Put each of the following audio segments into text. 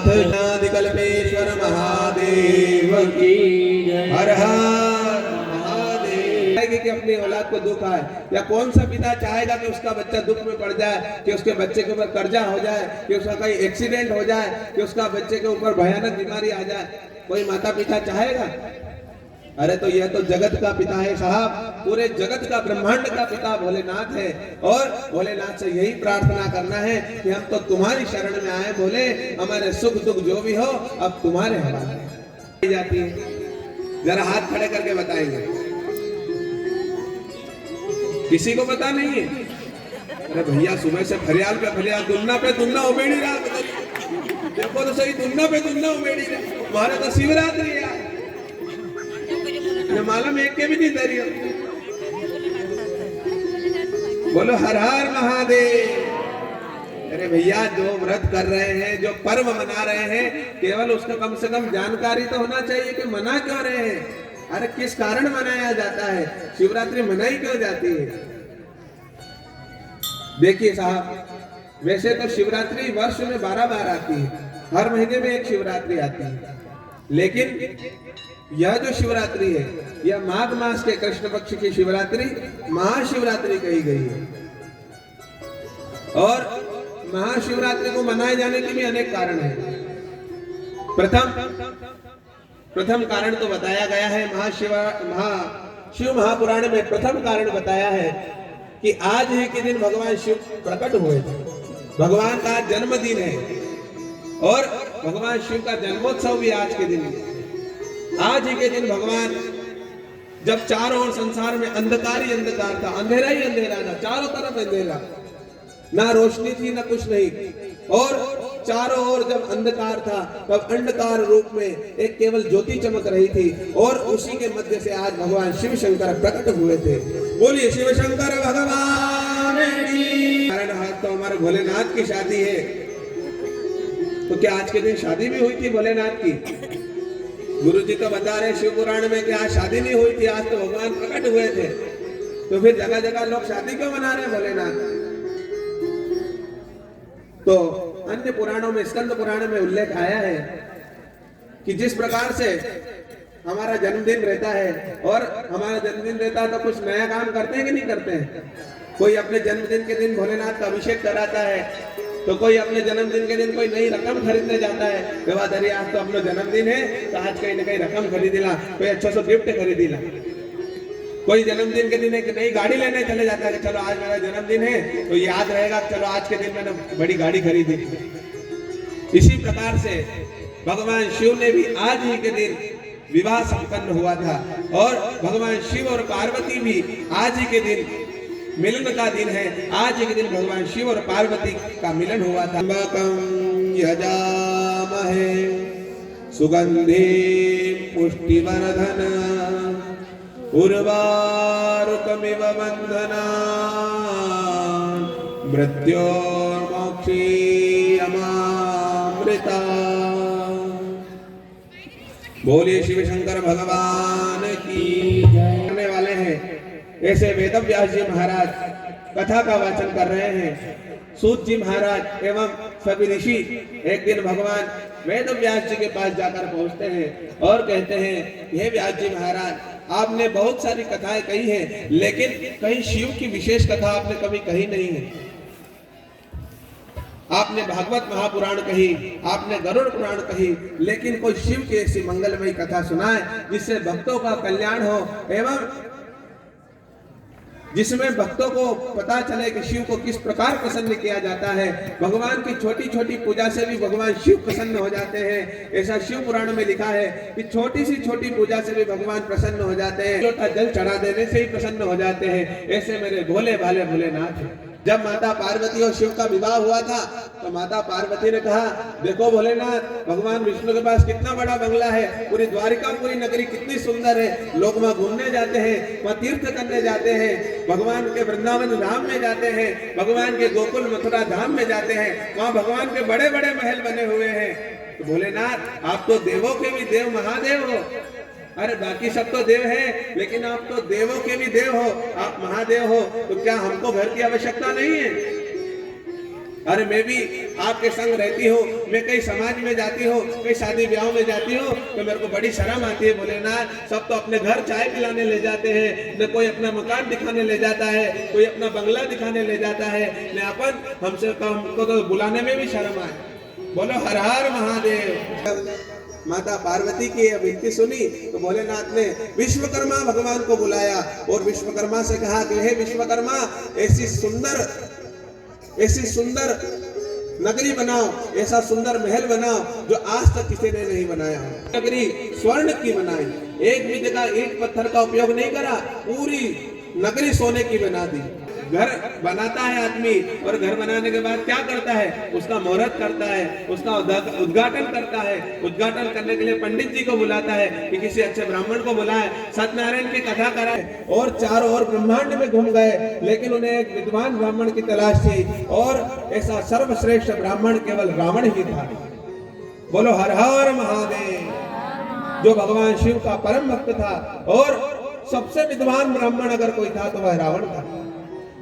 नाथ कल्पेश्वर महादेव की हर हर महादेव। कि अपनी औलाद को दुख आए, या कौन सा पिता चाहेगा कि उसका बच्चा दुख में पड़ जाए, कि उसके बच्चे के ऊपर कर्जा हो जाए, कि उसका कहीं एक्सीडेंट हो जाए, कि उसका बच्चे के ऊपर भयानक बीमारी आ जाए? कोई माता पिता चाहेगा? अरे तो यह तो जगत का पिता है साहब, पूरे जगत का ब्रह्मांड का पिता भोलेनाथ है। और भोलेनाथ से यही प्रार्थना करना है कि हम तो तुम्हारी शरण में आए भोले, हमारे सुख दुख जो भी हो अब तुम्हारे हवाले जाती है। जरा हाथ खड़े करके बताएंगे, किसी को पता नहीं है? अरे भैया सुबह से फरियाल पे फरियाल, दुन्ना पे दुन्ना उबेड़ी रहा, देखो तो सही, दुन्ना पे दुन्ना उबेड़ी रहा। हमारे तो शिवरात्रि है, मालूम एक के भी नहीं दे रही। बोलो हर हर महादेव। अरे भैया जो व्रत कर रहे हैं, जो पर्व मना रहे हैं, केवल उसका कम से कम जानकारी तो होना चाहिए कि मना क्यों रहे हैं। अरे किस कारण मनाया जाता है, शिवरात्रि मनाई क्यों जाती है? देखिए साहब, वैसे तो शिवरात्रि वर्ष में 12 बार आती है, हर महीने में एक शिवरात्रि आती है, लेकिन यह जो शिवरात्रि है यह माघ मास के कृष्ण पक्ष की शिवरात्रि महाशिवरात्रि कही गई है। और महाशिवरात्रि को मनाए जाने के भी अनेक कारण हैं। प्रथम कारण तो बताया गया है शिव महापुराण में प्रथम कारण बताया है कि आज ही के दिन भगवान शिव प्रकट हुए थे। भगवान का जन्मदिन है और भगवान शिव का जन्मोत्सव भी आज के दिन है। आज ही के दिन भगवान, जब चारों ओर संसार में अंधकार ही अंधकार था, अंधेरा ही अंधेरा था, चारों तरफ अंधेरा, ना रोशनी थी ना कुछ नहीं, और चारों ओर जब अंधकार था तब अंधकार रूप में एक केवल ज्योति चमक रही थी, और उसी के मध्य से आज भगवान शिव शंकर प्रकट हुए थे। बोलिए शिव शंकर भगवान की। आज तो हमारे भोलेनाथ की शादी है, तो क्या आज के दिन शादी भी हुई थी भोलेनाथ की? गुरुजी तो बता रहे शिव पुराण में कि आज शादी नहीं हुई थी, आज तो भगवान प्रकट हुए थे। तो फिर जगह जगह लोग शादी क्यों मना रहे हैं भोलेनाथ? तो अन्य पुराणों में, स्कंद पुराण में उल्लेख आया है कि जिस प्रकार से हमारा जन्मदिन रहता है, और हमारा जन्मदिन रहता है तो कुछ नया काम करते हैं कि नहीं करते हैं? कोई अपने जन्मदिन के दिन भोलेनाथ का अभिषेक कराता है, तो कोई अपने जन्मदिन के दिन कोई नई रकम खरीदने जाता है। बेवादरी आज तो अपना जन्मदिन है तो आज कहीं ना कहीं रकम खरीदिला, कोई अच्छा सा गिफ्ट खरीदिला। कोई जन्मदिन के दिन एक नई गाड़ी लेने चले जाता है कि चलो आज मेरा जन्मदिन है तो याद रहेगा, चलो आज के दिन मैंने बड़ी गाड़ी खरीदी। इसी प्रकार से भगवान शिव ने भी आज ही के दिन विवाह संपन्न हुआ था, और भगवान शिव और पार्वती भी आज ही के दिन मिलन का दिन है। आज के दिन भगवान शिव और पार्वती का मिलन हुआ था। यजामहे सुगंधि पुष्टिवर्धन उर्वारुकमिव बंधना मृत्योर्मोक्षीयमामृता। बोलिए शिव शंकर भगवान की जय। करने वाले हैं ऐसे वेदव्यास जी महाराज कथा का वाचन कर रहे हैं। सूत जी महाराज एवं सभी ऋषि एक दिन भगवान वेदव्यास जी के पास जाकर पहुंचते हैं और कहते हैं, हे व्यास जी महाराज, आपने बहुत सारी कथाएं कही हैं, लेकिन कहीं शिव की विशेष कथा आपने कभी कही नहीं है। आपने भागवत महापुराण कही, आपने गरुड़ पुराण कही, लेकिन कोई शिव की ऐसी मंगलमयी कथा सुनाए जिससे भक्तों का कल्याण हो, एवं जिसमें भक्तों को पता चले कि शिव को किस प्रकार प्रसन्न किया जाता है। भगवान की छोटी छोटी पूजा से भी भगवान शिव प्रसन्न हो जाते हैं। ऐसा शिव पुराण में लिखा है कि छोटी सी छोटी पूजा से भी भगवान प्रसन्न हो जाते हैं, छोटा जल चढ़ा देने से ही प्रसन्न हो जाते हैं। ऐसे मेरे भोले भाले भोलेनाथ हैं। जब माता पार्वती और शिव का विवाह हुआ था तो माता पार्वती ने कहा, देखो भोलेनाथ, भगवान विष्णु के पास कितना बड़ा बंगला है, पूरी द्वारिका पूरी नगरी कितनी सुंदर है, लोग वहाँ घूमने जाते हैं, वहाँ तीर्थ करने जाते हैं, भगवान के वृंदावन धाम में जाते हैं, भगवान के गोकुल मथुरा धाम में जाते हैं, वहाँ भगवान के बड़े बड़े महल बने हुए हैं। तो भोलेनाथ, आप तो देवों के भी देव महादेव हो। अरे बाकी सब तो देव है, लेकिन आप तो देवों के भी देव हो, आप महादेव हो, तो क्या हमको घर की आवश्यकता नहीं है? अरे मैं भी आपके संग रहती हूँ, मैं कई समाज में जाती हूँ, कई शादी ब्याह में जाती हूँ, तो मेरे को बड़ी शर्म आती है। बोले ना, सब तो अपने घर चाय पिलाने ले जाते हैं, न कोई अपना मकान दिखाने ले जाता है, कोई अपना बंगला दिखाने ले जाता है, न अपन हमको तो बुलाने में भी शर्म आए। बोलो हर हर महादेव। माता पार्वती की यह विनती सुनी तो भोलेनाथ ने विश्वकर्मा भगवान को बुलाया और विश्वकर्मा से कहा कि हे विश्वकर्मा, ऐसी सुंदर नगरी बनाओ, ऐसा सुंदर महल बनाओ जो आज तक किसी ने नहीं बनाया। नगरी स्वर्ण की बनाई, एक भी जगह ईंट पत्थर का उपयोग नहीं करा, पूरी नगरी सोने की बना दी। घर बनाता है आदमी और घर बनाने के बाद क्या करता है, उसका मुहूर्त करता है, उसका उद्घाटन करता है। उद्घाटन करने के लिए पंडित जी को बुलाता है कि किसी अच्छे ब्राह्मण को बुलाए, सत्यनारायण की कथा कराए और चारों ओर ब्रह्मांड में घूम गए, लेकिन उन्हें एक विद्वान ब्राह्मण की तलाश थी और ऐसा सर्वश्रेष्ठ ब्राह्मण केवल रावण ही था। बोलो हर हर महादेव। जो भगवान शिव का परम भक्त था और सबसे विद्वान ब्राह्मण अगर कोई था तो वह रावण था।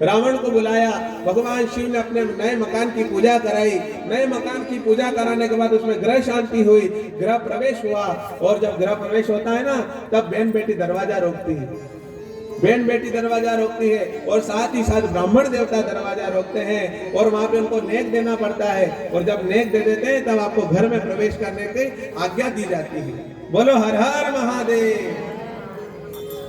रावण को बुलाया, भगवान शिव ने अपने नए मकान की पूजा कराई। नए मकान की पूजा कराने के बाद उसमें ग्रह शांति हुई, गृह प्रवेश हुआ। और जब गृह प्रवेश होता है ना, तब बहन बेटी दरवाजा रोकती है, बहन बेटी दरवाजा रोकती है और साथ ही साथ ब्राह्मण देवता दरवाजा रोकते हैं और वहां पे उनको नेक देना पड़ता है। और जब नेक दे देते हैं तब आपको घर में प्रवेश करने की आज्ञा दी जाती है। बोलो हर हर महादेव।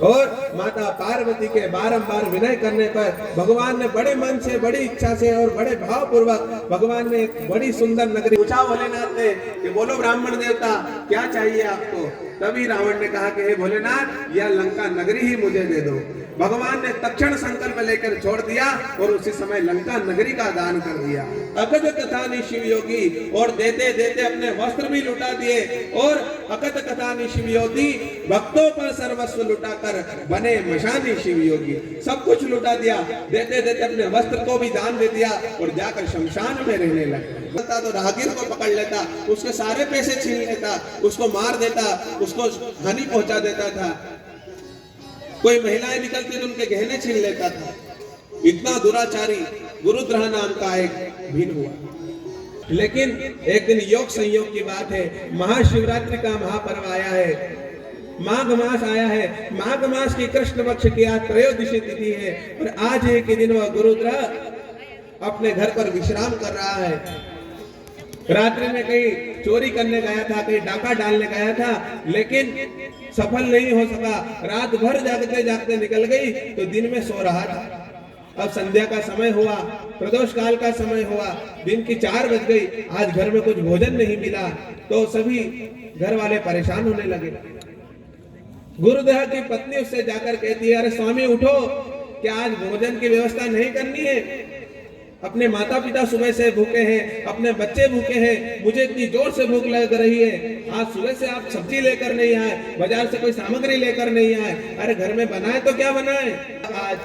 और माता पार्वती के बारंबार विनय करने पर भगवान ने बड़े मन से, बड़ी इच्छा से और बड़े भाव पूर्वक भगवान ने एक बड़ी सुंदर नगरी पूछा भोलेनाथ ने कि बोलो ब्राह्मण देवता क्या चाहिए आपको। तभी रावण ने कहा कि हे भोलेनाथ, यह लंका नगरी ही मुझे दे दो। भगवान ने तक्षण संकल्प लेकर छोड़ दिया और उसी समय लंका नगरी का दान कर दिया। अकथ कथानि शिव योगी, और देते देते अपने वस्त्र भी लुटा दिए। और अकथ कथानि शिव योगी, भक्तों पर सर्वस्व लुटाकर बने मशानी शिव योगी। सब कुछ लुटा दिया, देते देते अपने वस्त्र को भी दान दे दिया और जाकर शमशान में रहने लगे। तो राहगीर को पकड़ लेता, उसके सारे पैसे छीन लेता, उसको मार देता, उसको हानि पहुंचा देता था। कोई महिलाएं निकलती तो उनके गहने छीन लेता था। इतना दुराचारी गुरुद्रह नाम का एक भीन हुआ। लेकिन एक दिन योग संयोग की बात है, महाशिवरात्रि का महापर्व आया है, माघ मास आया है। माघ मास की कृष्ण पक्ष की आज त्रयोदशी तिथि है और आज ही के दिन वह गुरुद्रह अपने घर पर विश्राम कर रहा है। रात्रि में कहीं चोरी करने गया था, कहीं डाका डालने गया था, लेकिन सफल नहीं हो सका। रात भर जागते जागते निकल गई तो दिन में सो रहा था। अब संध्या का समय हुआ, प्रदोष काल का समय हुआ, दिन की 4 बज गई। आज घर में कुछ भोजन नहीं मिला तो सभी घर वाले परेशान होने लगे। गुरुदेव की पत्नी उससे जाकर कहती है, अरे स्वामी उठो, क्या आज भोजन की व्यवस्था नहीं करनी है? अपने माता पिता सुबह से भूखे हैं, अपने बच्चे भूखे हैं, मुझे इतनी जोर से भूख लग रही है। आज सुबह से आप सब्जी लेकर नहीं आए, बाजार से कोई सामग्री लेकर नहीं आए। अरे घर में बनाए तो क्या बनाए? आज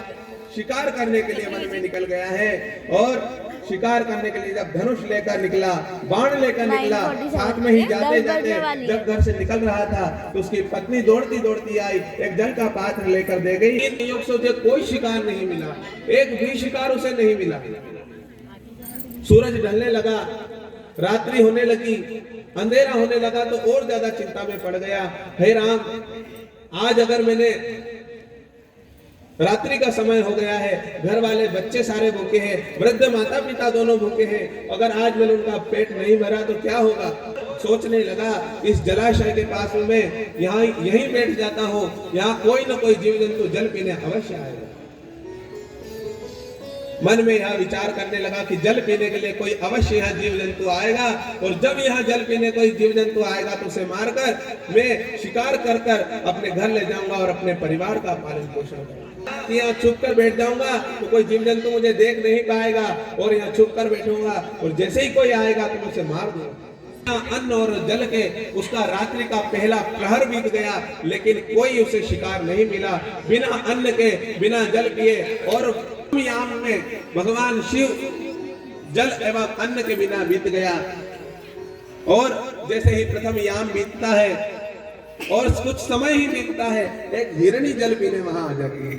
शिकार करने के लिए वन में निकल गया है और शिकार करने के लिए जब धनुष लेकर निकला, बाण लेकर निकला, साथ में ही जाते जाते जब घर से निकल रहा था तो उसकी पत्नी दौड़ती दौड़ती आई, एक जल का पात्र लेकर दे गई। इन योग से उसे कोई शिकार नहीं मिला, एक भी शिकार उसे नहीं मिला। सूरज ढलने लगा, रात्रि होने लगी, अंधेरा होने लगा तो और ज्यादा चिंता में पड़ गया। हे राम, आज अगर मैंने, रात्रि का समय हो गया है, घर वाले बच्चे सारे भूखे हैं, वृद्ध माता पिता दोनों भूखे हैं, अगर आज मैंने उनका पेट नहीं भरा तो क्या होगा? सोचने लगा, इस जलाशय के पास में यहाँ यहीं बैठ जाता हूँ, यहाँ कोई ना कोई जीव जंतु जल पीने अवश्य आएगा। मन में यह विचार करने लगा कि जल पीने के लिए कोई अवश्य यहाँ जीव जंतु आएगा और जब यहाँ जल पीने कोई जीव जंतु आएगा तो उसे मारकर मैं शिकार कर कर अपने घर ले जाऊंगा और अपने परिवार का पालन पोषण करूंगा। यहाँ छुप कर बैठ जाऊंगा तो कोई जीव जंतु मुझे देख नहीं पाएगा और यहाँ छुप कर बैठूंगा और जैसे ही कोई आएगा तो मैं उसे मार दूंगा। अन्न और जल के उसका रात्रि का पहला प्रहर बीत गया, लेकिन कोई उसे शिकार नहीं मिला। बिना अन्न के, बिना जल पिए और याम में भगवान शिव जल एवं अन्न के बिना बीत गया। और जैसे ही प्रथम याम बीतता है और कुछ समय ही बीतता है, एक हिरणी जल पीने वहां आ जाती है।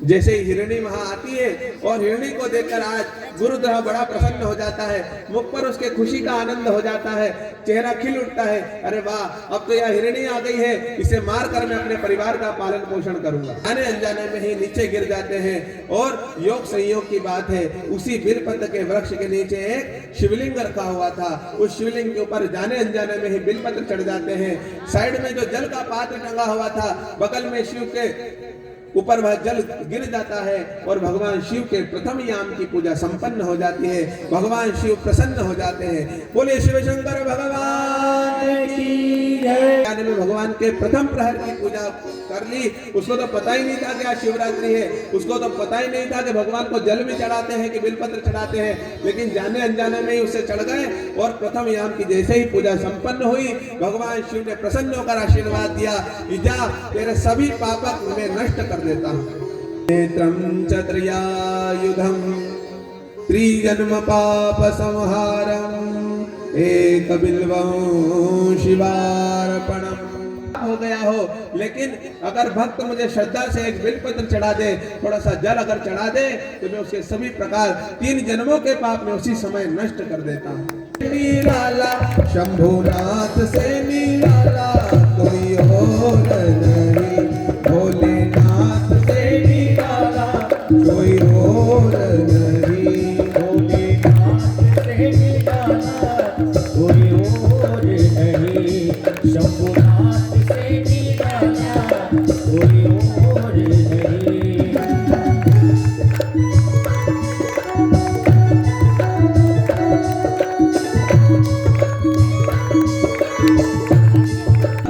जैसे ही हिरणी वहां आती है और हिरणी को देखकर आज गुरुग्रह बड़ा प्रसन्न हो जाता है, मुख पर उसके खुशी का आनंद हो जाता है, चेहरा खिल उठता है। अरे वाह, अब तो यह हिरणी आ गई है, इसे मारकर मैं अपने परिवार का पालन पोषण करूंगा। जाने अनजाने में ही नीचे गिर जाते हैं और योग संयोग की बात है, उसी बिलपत्र के वृक्ष के नीचे एक शिवलिंग रखा हुआ था। उस शिवलिंग के ऊपर जाने अनजाने में ही बिलपत्र चढ़ जाते हैं। साइड में जो जल का पात्र टंगा हुआ था, बगल में शिव के ऊपर वह जल गिर जाता है और भगवान शिव के प्रथम याम की पूजा संपन्न हो जाती है। भगवान शिव प्रसन्न हो जाते हैं। बोले शिव शंकर भगवान की जय। में भगवान के प्रथम प्रहर की पूजा कर ली। उसको तो पता ही नहीं था कि आज शिवरात्रि है, उसको तो पता ही नहीं था कि भगवान को जल भी चढ़ाते हैं कि बिलपत्र चढ़ाते हैं, लेकिन जाने अनजाने में ही उससे चढ़ गए और प्रथम याम की जैसे ही पूजा संपन्न हुई, भगवान शिव ने प्रसन्न होकर आशीर्वाद दिया, जा तेरे सभी पापक मैं नष्ट कर देता हूं। नेत्रं चत्रयायुधं त्रिजन्म पाप संहारं एक बिल्वं शिवार्पणम्। हो गया हो, लेकिन अगर भक्त मुझे श्रद्धा से एक बिलपत्र चढ़ा दे, थोड़ा सा जल अगर चढ़ा दे, तो मैं उसके सभी प्रकार 3 जन्मों के पाप में उसी समय नष्ट कर देता हूँ। निराला शंभुनाथ से निराला कोई और नहीं, भोलेनाथ से निराला कोई और नहीं, भोलेनाथ से निराला कोई और नहीं, शंभुनाथ से निराला कोई और नहीं।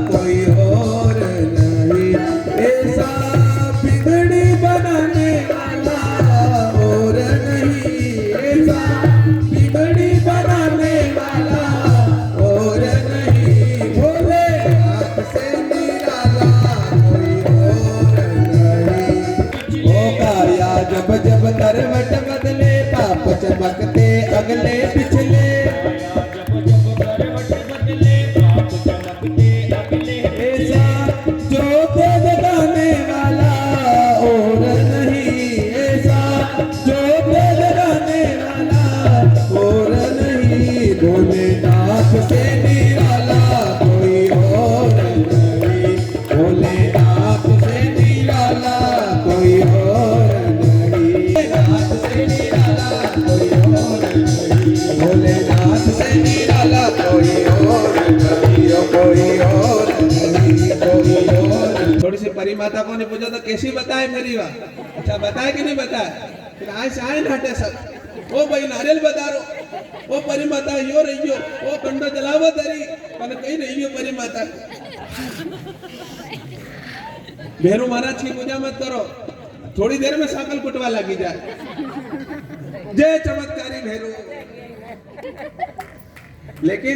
कोई और नहीं, ऐसा बिगड़ी बनाने वाला और नहीं, ऐसा बिगड़ी बनाने वाला और नहीं, भोलेनाथ से निराला कोई और नहीं। ओकाया जब जब करवट बदले, पाप चमकते अगले पिछले, भोलेनाथ से निराला कोई और नहीं, भोलेनाथ से निराला कोई और नहीं, भोलेनाथ से निराला कोई और नहीं, भोलेनाथ से निराला कोई और नहीं, कोई और नहीं, कोई और। थोड़ी सी परी माता को ने पूछा तो कैसी बताए मेरी बात? अच्छा बताए कि नहीं बताए? फिर आए से आए न हटे सब, ओ भाई नारियल बदारो, ओ परी माता यो रहियो, ओ कंडो जलावा धरी पण कहीं रहियो परी माता। भैरू महाराज की पूजा मत करो, थोड़ी देर में साकल कुटवा लगी जाए। जय चमत्कारी भैरू। लेकिन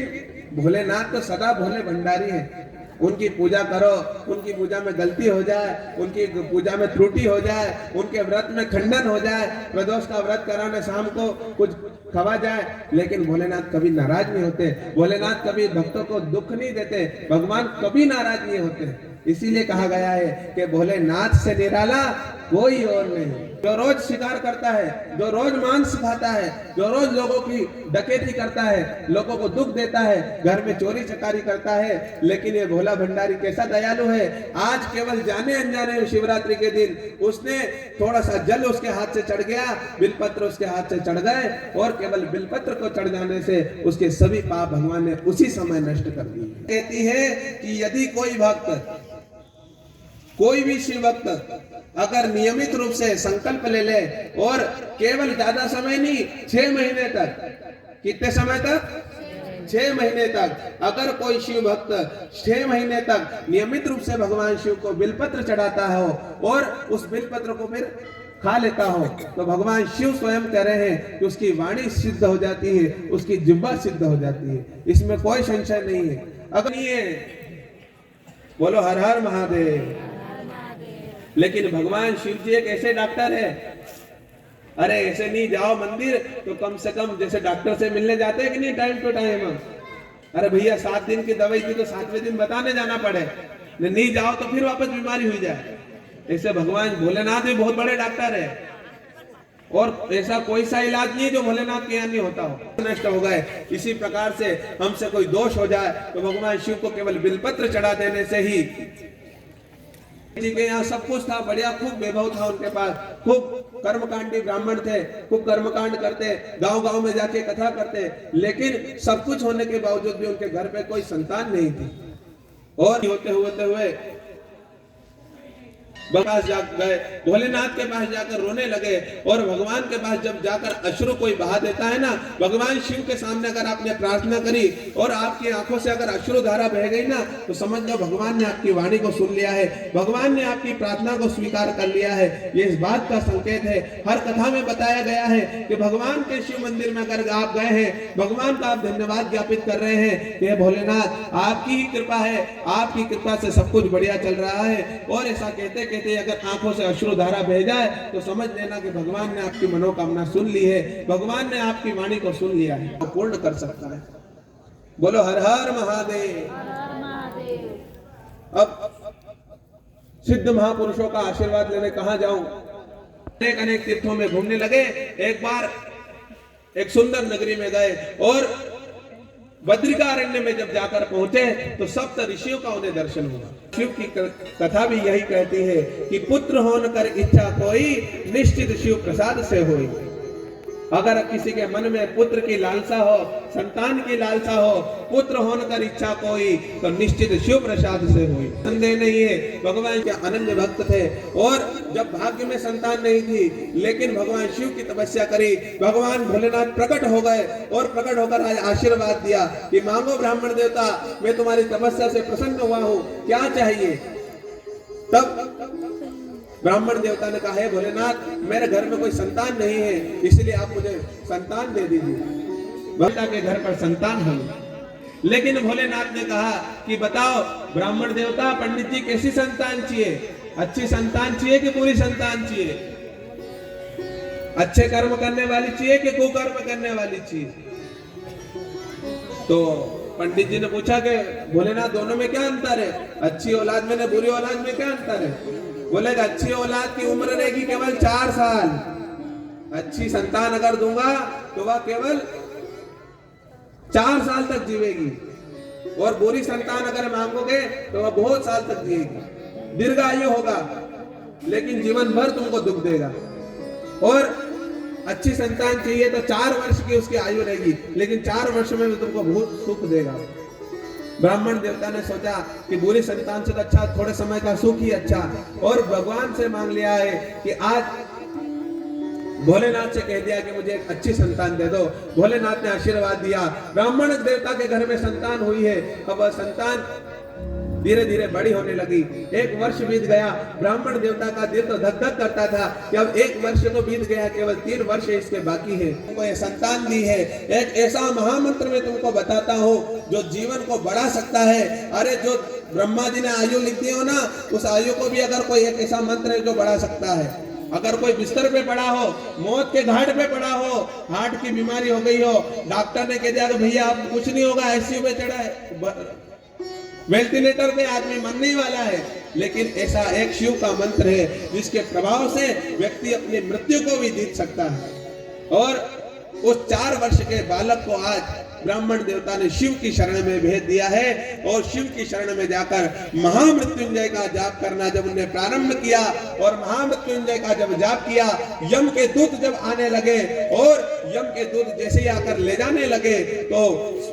भोलेनाथ तो सदा भोले भंडारी है, उनकी पूजा करो, उनकी पूजा में गलती हो जाए, उनकी पूजा में त्रुटि हो जाए, उनके व्रत में खंडन हो जाए, प्रदोष का व्रत कराने शाम को कुछ खवा जाए, लेकिन भोलेनाथ कभी नाराज नहीं होते। भोलेनाथ कभी भक्तों को दुख नहीं देते, भगवान कभी नाराज नहीं होते। इसीलिए कहा गया है कि भोलेनाथ से निराला कोई और नहीं। जो रोज शिकार करता है, जो रोज मांस खाता है, जो रोज लोगों की डकैती करता है, लोगों को दुख देता है, घर में चोरी चकारी करता है, लेकिन ये भोला भंडारी कैसा दयालु है। आज केवल जाने अनजाने शिवरात्रि के दिन उसने थोड़ा सा जल उसके हाथ से चढ़ गया, बिलपत्र उसके हाथ से चढ़ गए और केवल बिलपत्र को चढ़ जाने से उसके सभी पाप भगवान ने उसी समय नष्ट कर दिए। कहती है कि यदि कोई भक्त, कोई भी शिव भक्त अगर नियमित रूप से संकल्प ले ले और केवल ज्यादा समय नहीं, 6 महीने तक, कितने समय तक? 6 महीने तक अगर कोई शिव भक्त 6 महीने तक नियमित रूप से भगवान शिव को बिलपत्र चढ़ाता हो और उस बिलपत्र को फिर खा लेता हो, तो भगवान शिव स्वयं कह रहे हैं कि उसकी वाणी सिद्ध हो जाती है, उसकी जिह्वा सिद्ध हो जाती है। इसमें कोई संशय नहीं है। अगर ये बोलो हर हर महादेव। लेकिन भगवान शिव जी एक ऐसे डॉक्टर है, अरे ऐसे नहीं जाओ मंदिर तो कम से कम जैसे डॉक्टर से मिलने जाते हैं कि नहीं टाइम टू टाइम, अरे भैया 7 दिन की दवाई थी तो 7वें दिन बताने जाना पड़े, नहीं जाओ तो फिर वापस बीमारी हुई जाए। ऐसे भगवान भोलेनाथ भी बहुत बड़े डॉक्टर है, और ऐसा कोई सा इलाज नहीं है जो भोलेनाथ के यहाँ नहीं होता हो। नष्ट हो गए। इसी प्रकार से हमसे कोई दोष हो जाए तो भगवान शिव को केवल बिलपत्र चढ़ा देने से ही, जी के यहाँ सब कुछ था, बढ़िया, खूब वैभव था उनके पास, खूब कर्मकांडी ब्राह्मण थे, खूब कर्मकांड करते, गांव गांव में जाके कथा करते, लेकिन सब कुछ होने के बावजूद भी उनके घर पे कोई संतान नहीं थी। और होते हुए पास जा गए, भोलेनाथ के पास जाकर रोने लगे, और भगवान के पास जब जाकर अश्रु कोई बहा देता है ना, भगवान शिव के सामने अगर आपने प्रार्थना करी और आपकी आंखों से अगर अश्रु धारा बह गई ना, तो समझ लो भगवान ने आपकी वाणी को सुन लिया है, भगवान ने आपकी प्रार्थना को स्वीकार कर लिया है। ये इस बात का संकेत है। हर कथा में बताया गया है कि भगवान के शिव मंदिर में अगर आप गए हैं, भगवान का आप धन्यवाद ज्ञापित कर रहे हैं कि भोलेनाथ आपकी ही कृपा है, आपकी कृपा से सब कुछ बढ़िया चल रहा है। और ऐसा कहते अगर आंखों से अश्रु धारा बह जाए तो समझ लेना कि भगवान ने आपकी मनोकामना सुन ली है, भगवान ने आपकी वाणी को सुन लिया है, पूर्ण कर सकता है। बोलो हर हर महादेव। अब सिद्ध महापुरुषों का आशीर्वाद लेने कहां जाऊं? अनेक तीर्थों में घूमने लगे। एक बार एक सुंदर नगरी में गए और बद्रिकारण्य में जब जाकर पहुंचे तो सप्त ऋषियों का उन्हें दर्शन हुआ। शिव की कथा भी यही कहती है कि पुत्र होने कर इच्छा कोई, निश्चित शिव प्रसाद से होई। अगर किसी के मन में पुत्र की लालसा हो, संतान की लालसा हो, पुत्र होने कर इच्छा कोई, तो निश्चित शिव प्रसाद से हुई। संदेह नहीं है, भगवान के अनन्य भक्त थे, और जब भाग्य में संतान नहीं थी, लेकिन भगवान शिव की तपस्या करी, भगवान भोलेनाथ प्रकट हो गए और प्रकट होकर आज आशीर्वाद दिया कि मांगो ब्राह्मण देवता, मैं तुम्हारी तपस्या से प्रसन्न हुआ हूँ, क्या चाहिए? तब ब्राह्मण देवता ने कहा, है भोलेनाथ, मेरे घर में कोई संतान नहीं है, इसलिए आप मुझे संतान दे दीजिए। भोलेनाथ के घर पर संतान हुई, लेकिन भोलेनाथ ने कहा कि बताओ ब्राह्मण देवता, पंडित जी, कैसी संतान चाहिए? अच्छी संतान चाहिए कि बुरी संतान चाहिए? अच्छे कर्म करने वाली चाहिए कि कुकर्म करने वाली चाहिए? तो पंडित जी ने पूछा कि भोलेनाथ, दोनों में क्या अंतर है? अच्छी औलाद में बुरी औलाद में क्या अंतर है? बोलेगा, अच्छी औलाद की उम्र रहेगी केवल 4 साल, अच्छी संतान अगर दूंगा तो वह केवल 4 साल तक जीवेगी, और बुरी संतान अगर मांगोगे तो वह बहुत साल तक जिएगी, दीर्घायु होगा, लेकिन जीवन भर तुमको दुख देगा। और अच्छी संतान चाहिए तो 4 वर्ष की उसकी आयु रहेगी, लेकिन 4 वर्ष में तुमको बहुत सुख देगा। ब्राह्मण देवता ने सोचा कि बुरी संतान से तो अच्छा थोड़े समय का सुख ही अच्छा, और भगवान से मांग लिया है कि आज भोलेनाथ से कह दिया कि मुझे एक अच्छी संतान दे दो। भोलेनाथ ने आशीर्वाद दिया, ब्राह्मण देवता के घर में संतान हुई है। अब वह संतान धीरे धीरे बड़ी होने लगी। 1 वर्ष बीत गया, ब्राह्मण देवता का दिल तो धक धक करता था कि अब 1 वर्ष तो बीत गया, केवल 3 वर्ष इसके बाकी है। तुमको ये संतान दी है, एक ऐसा महामंत्र मैं तुमको बताता हूँ जो जीवन को बढ़ा सकता है। अरे जो ब्रह्मा जी ने आयु लिखी हो ना, उस आयु को भी अगर कोई एक ऐसा मंत्र है जो बढ़ा सकता है। अगर कोई बिस्तर पे पड़ा हो, मौत के घाट पे पड़ा हो, हार्ट की बीमारी हो गई हो, डॉक्टर ने कह दिया कि भैया अब कुछ नहीं होगा, आईसीयू में चढ़ा है, वेंटिलेटर पे आदमी मरने वाला है, लेकिन ऐसा एक शिव का मंत्र है जिसके प्रभाव से व्यक्ति अपनी मृत्यु को भी जीत सकता है। और उस 4 वर्ष के बालक को आज ब्राह्मण देवता ने शिव की शरण में भेज दिया है, और शिव की शरण में जाकर महामृत्युंजय का जाप करना जब उन्हें प्रारंभ किया, और महामृत्युंजय का जब जाप किया, यम के दूत जब आने लगे और यम के दूत जैसे ही आकर ले जाने लगे, तो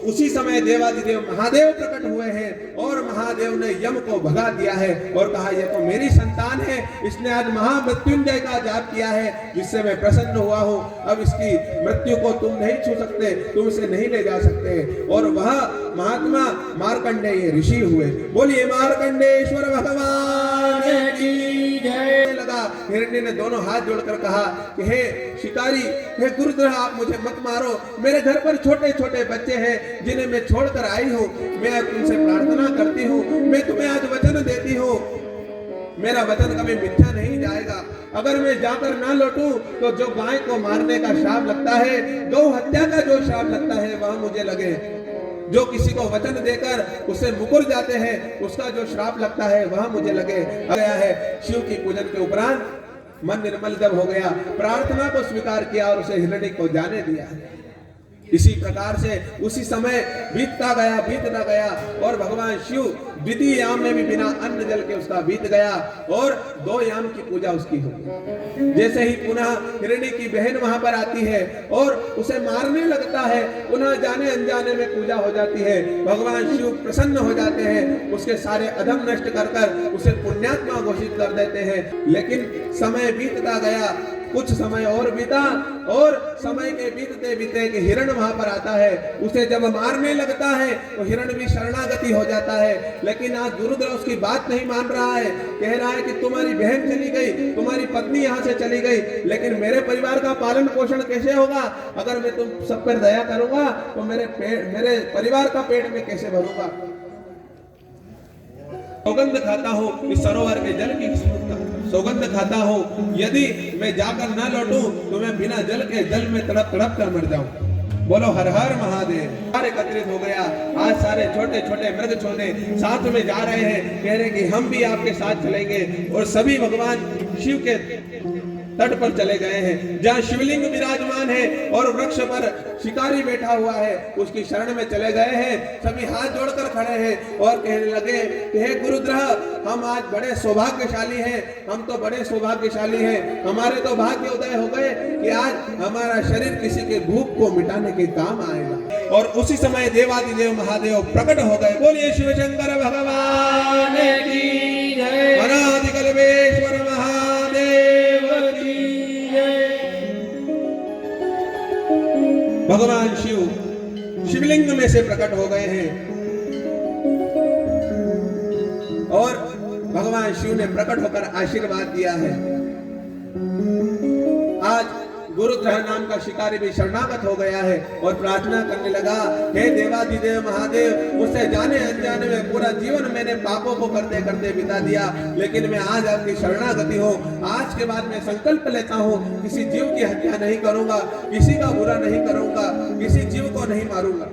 उसी समय देवाधिदेव महादेव प्रकट हुए हैं, और महादेव ने यम को भगा दिया है और कहा, यह तो मेरी संतान है, इसने आज महामृत्युंजय का जाप किया है, जिससे मैं प्रसन्न हुआ हूं। अब इसकी मृत्यु को तुम नहीं छू सकते, तुम इसे नहीं ले जा सकते। और वह महात्मा मार्कंडेय ऋषि हुए। बोलिए मार्कंडेश्वर भगवान की जय। लगा, हिरण्य ने दोनों हाथ जोड़कर कहा कि हे शिकारी, हे गुरुदेव, आप मुझे मत मारो, मेरे घर पर छोटे छोटे बच्चे हैं जिन्हें मैं छोड़कर आई हूँ। मैं तुमसे प्रार्थना करती हूँ, मैं तुम्हें आज वचन देती हूँ, मेरा वचन कभी मिथ्या नहीं जाएगा। अगर मैं जाकर ना लौटूं तो जो गाय को मारने का श्राप लगता है, गौ हत्या का जो श्राप लगता है, वह मुझे लगे। जो किसी को वचन देकर उससे मुकर जाते हैं, उसका जो श्राप लगता है वह मुझे लगे गया है। शिव की पूजन के उपरांत मन निर्मल जब हो गया, प्रार्थना को स्वीकार किया और उसे हिरण्यक को जाने दिया। इसी प्रकार से उसी समय बीतता गया और भगवान शिव द्वितीय याम में भी बिना अन्न जल के उसका बीत गया और 2 याम की पूजा उसकी हो गई। जैसे ही पुनः हिरणी की बहन वहां पर आती है और उसे मारने लगता है, पुनः जाने अनजाने में पूजा हो जाती है। भगवान शिव प्रसन्न हो जाते हैं, उसके सारे अधम नष्ट कर उसे पुण्यात्मा घोषित कर देते हैं। लेकिन समय बीतता गया, कुछ समय और बीता और समय के बीतते बीते कि हिरण वहां पर आता है, उसे जब मारने लगता है तो हिरण भी शरणागति हो जाता है। लेकिन आज गुरुद्र उसकी बात नहीं मान रहा है, कह रहा है कि तुम्हारी बहन चली गई, तुम्हारी पत्नी यहाँ से चली गई, लेकिन मेरे परिवार का पालन पोषण कैसे होगा? अगर मैं तुम सब पर दया करूंगा तो मेरे परिवार का पेट में कैसे भरूंगा? सौगंध खाता हूँ इस सरोवर के जल की सौगंध खाता हूँ, यदि मैं जाकर ना लौटूं तो मैं बिना जल के जल में तड़प तड़प कर मर जाऊं। बोलो हर हर महादेव। सारे एकत्रित हो गया, आज सारे छोटे छोटे मृग छोटे साथ में जा रहे हैं, कह रहे कि हम भी आपके साथ चलेंगे और सभी भगवान शिव के तट पर चले गए हैं, जहाँ शिवलिंग विराजमान है और वृक्ष पर शिकारी बैठा हुआ है, उसकी शरण में चले गए हैं। सभी हाथ जोड़कर खड़े हैं और कहने लगे कि हे गुरुद्र, हम आज बड़े सौभाग्यशाली हैं, हम तो बड़े सौभाग्यशाली हैं, हमारे तो भाग्य उदय हो गए कि आज हमारा शरीर किसी के भूख को मिटाने के काम आएगा। और उसी समय देवादिदेव महादेव प्रकट हो गए। बोलिए शिव शंकर भगवान की जय। अनादिकल्पेश्वर महादेव की जय। भगवान शिव शिवलिंग में से प्रकट हो गए हैं और भगवान शिव ने प्रकट होकर आशीर्वाद दिया है। आज गुरुग्रह नाम का शिकारी भी शरणागत हो गया है और प्रार्थना करने लगा, हे देवादिदेव महादेव, मुझसे जाने अनजाने में पूरा जीवन मैंने पापों को करते करते बिता दिया, लेकिन मैं आज आपकी शरणागति हूँ। आज के बाद मैं संकल्प लेता हूँ, किसी जीव की हत्या नहीं करूंगा, किसी का बुरा नहीं करूंगा, किसी जीव को नहीं मारूंगा।